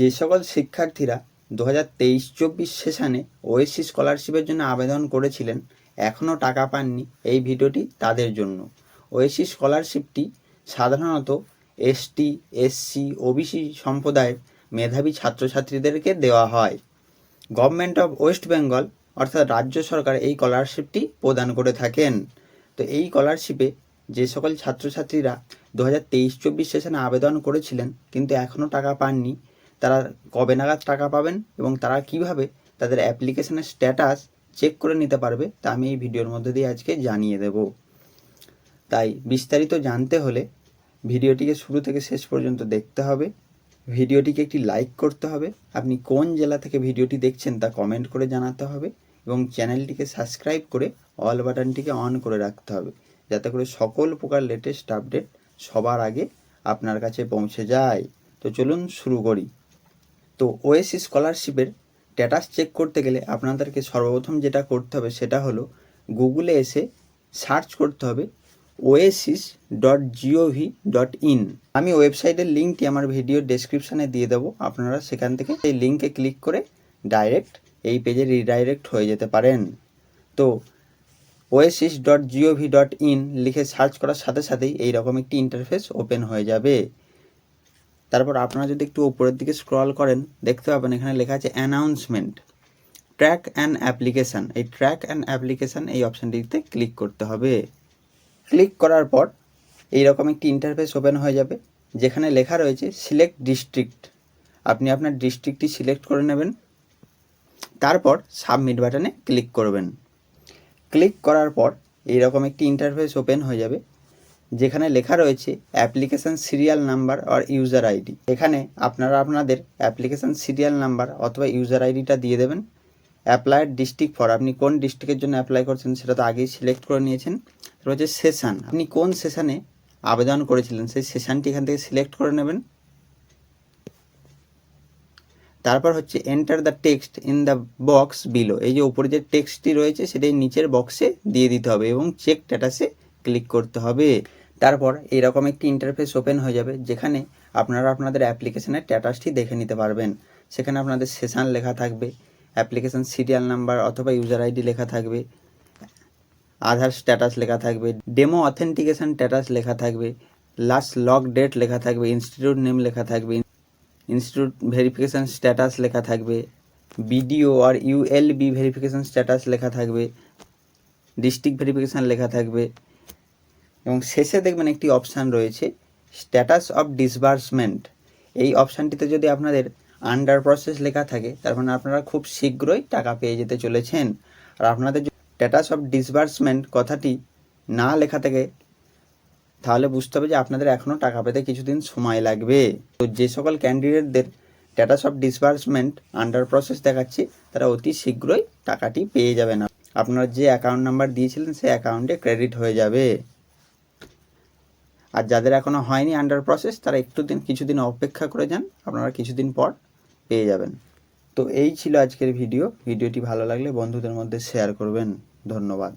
যে সকল শিক্ষার্থীরা 2023-24 সেশনে ওএসসি স্কলারশিপের জন্য আবেদন করেছিলেন এখনও টাকা পাননি, এই ভিডিওটি তাদের জন্য। ওএসসি স্কলারশিপটি সাধারণত এসটি, এসসি, ওবিসি সম্প্রদায়ের মেধাবী ছাত্রছাত্রীদেরকে দেওয়া হয়। গভর্নমেন্ট অফ ওয়েস্ট বেঙ্গল অর্থাৎ রাজ্য সরকার এই স্কলারশিপটি প্রদান করে থাকেন। তো এই স্কলারশিপে যে সকল ছাত্রছাত্রীরা 2023-24 সেশনে আবেদন করেছিলেন কিন্তু এখনও টাকা পাননি, তারা কবে নাগাদ টাকা পাবেন এবং তারা কিভাবে তাদের অ্যাপ্লিকেশনের স্ট্যাটাস চেক করে নিতে পারবে তা আমি এই ভিডিওর মধ্যে দিয়ে আজকে জানিয়ে দেব। তাই বিস্তারিত জানতে হলে ভিডিওটিকে শুরু থেকে শেষ পর্যন্ত দেখতে হবে। ভিডিওটিকে একটি লাইক করতে হবে, আপনি কোন জেলা থেকে ভিডিওটি দেখছেন তা কমেন্ট করে জানাতে হবে এবং চ্যানেলটিকে সাবস্ক্রাইব করে অল বাটনটিকে অন করে রাখতে হবে, যাতে করে সকল প্রকার লেটেস্ট আপডেট সবার আগে আপনার কাছে পৌঁছে যায়। তো চলুন শুরু করি। তো ওএসসি স্কলারশিপের স্ট্যাটাস চেক করতে গেলে আপনাদেরকে সর্বপ্রথম যেটা করতে হবে সেটা হলো গুগলে এসে সার্চ করতে হবে oasis.gov.in। আমি ওয়েবসাইটের লিঙ্কটি আমার ভিডিওর ডেসক্রিপশানে দিয়ে দেবো, আপনারা সেখান থেকে এই লিঙ্কে ক্লিক করে ডাইরেক্ট এই পেজে রিডাইরেক্ট হয়ে যেতে পারেন। তো oasis.gov.in লিখে সার্চ করার সাথে সাথেই এইরকম একটি ইন্টারফেস ওপেন হয়ে যাবে। তারপর আপনারা যদি একটু উপরের দিকে স্ক্রল করেন দেখতে পাবেন এখানে লেখা আছে অ্যানাউন্সমেন্ট, ট্র্যাক অ্যান্ড অ্যাপ্লিকেশান। এই ট্র্যাক অ্যান্ড অ্যাপ্লিকেশান এই অপশানটিতে ক্লিক করতে হবে। ক্লিক করার পর এইরকম একটি ইন্টারফেস ওপেন হয়ে যাবে যেখানে লেখা রয়েছে সিলেক্ট ডিস্ট্রিক্ট। আপনি আপনার ডিস্ট্রিক্টটি সিলেক্ট করে নেবেন, তারপর সাবমিট বাটনে ক্লিক করবেন। ক্লিক করার পর এইরকম একটি ইন্টারফেস ওপেন হয়ে যাবে যেখানে লেখা রয়েছে অ্যাপ্লিকেশান সিরিয়াল নাম্বার আর ইউজার আইডি। এখানে আপনারা আপনাদের অ্যাপ্লিকেশান সিরিয়াল নাম্বার অথবা ইউজার আইডিটা দিয়ে দেবেন। অ্যাপ্লাইড ডিস্ট্রিক্ট ফর, আপনি কোন ডিস্ট্রিক্টের জন্য অ্যাপ্লাই করছেন সেটা তো আগেই সিলেক্ট করে নিয়েছেন। তারপর হচ্ছে সেশন, আপনি কোন সেশনে আবেদন করেছিলেন সেই সেশনটি এখান থেকে সিলেক্ট করে নেবেন। তারপর হচ্ছে enter the text in the box below, এই যে উপরে যে টেক্সটটি রয়েছে সেটাই নিচের বক্সে দিয়ে দিতে হবে এবং চেক স্ট্যাটাসে ক্লিক করতে হবে। তারপর এইরকম একটি ইন্টারফেস ওপেন হয়ে যাবে যেখানে আপনারা আপনাদের অ্যাপ্লিকেশনের স্ট্যাটাসটি দেখে নিতে পারবেন। সেখানে আপনাদের সেশন লেখা থাকবে, অ্যাপ্লিকেশান সিরিয়াল নাম্বার অথবা ইউজার আইডি লেখা থাকবে, আধার স্ট্যাটাস লেখা থাকবে, ডেমো অথেন্টিকেশন স্ট্যাটাস লেখা থাকবে, লাস্ট লগ ডেট লেখা থাকবে, ইনস্টিটিউট নেম লেখা থাকবে, ইনস্টিটিউট ভেরিফিকেশান স্ট্যাটাস লেখা থাকবে, বিডিও আর ইউএলবি ভেরিফিকেশান স্ট্যাটাস লেখা থাকবে, ডিস্ট্রিক্ট ভেরিফিকেশান লেখা থাকবে এবং শেষে দেখবেন একটি অপশান রয়েছে স্ট্যাটাস অফ ডিসবার্সমেন্ট। এই অপশানটিতে যদি আপনাদের আন্ডার প্রসেস লেখা থাকে তার মানে আপনারা খুব শীঘ্রই টাকা পেয়ে যেতে চলেছেন। আর আপনাদের স্ট্যাটাস অফ ডিসবার্সমেন্ট কথাটি না লেখা থাকে তাহলে বুঝতে হবে যে আপনাদের এখনও টাকা পেতে কিছুদিন সময় লাগবে। তো যে সকল ক্যান্ডিডেটদের status of disbursement under process দেখাচ্ছে তারা অতি শীঘ্রই টাকাটি পেয়ে যাবেন। আপনারা যে অ্যাকাউন্ট নাম্বার দিয়েছিলেন সেই অ্যাকাউন্টে ক্রেডিট হয়ে যাবে। আর যাদের এখনও হয়নি আন্ডার প্রসেস তারা কিছুদিন অপেক্ষা করে যান, আপনারা কিছুদিন পর পেয়ে যাবেন। তো এই ছিল আজকের ভিডিওটি ভালো লাগলে বন্ধুদের মধ্যে শেয়ার করবেন। ধন্যবাদ।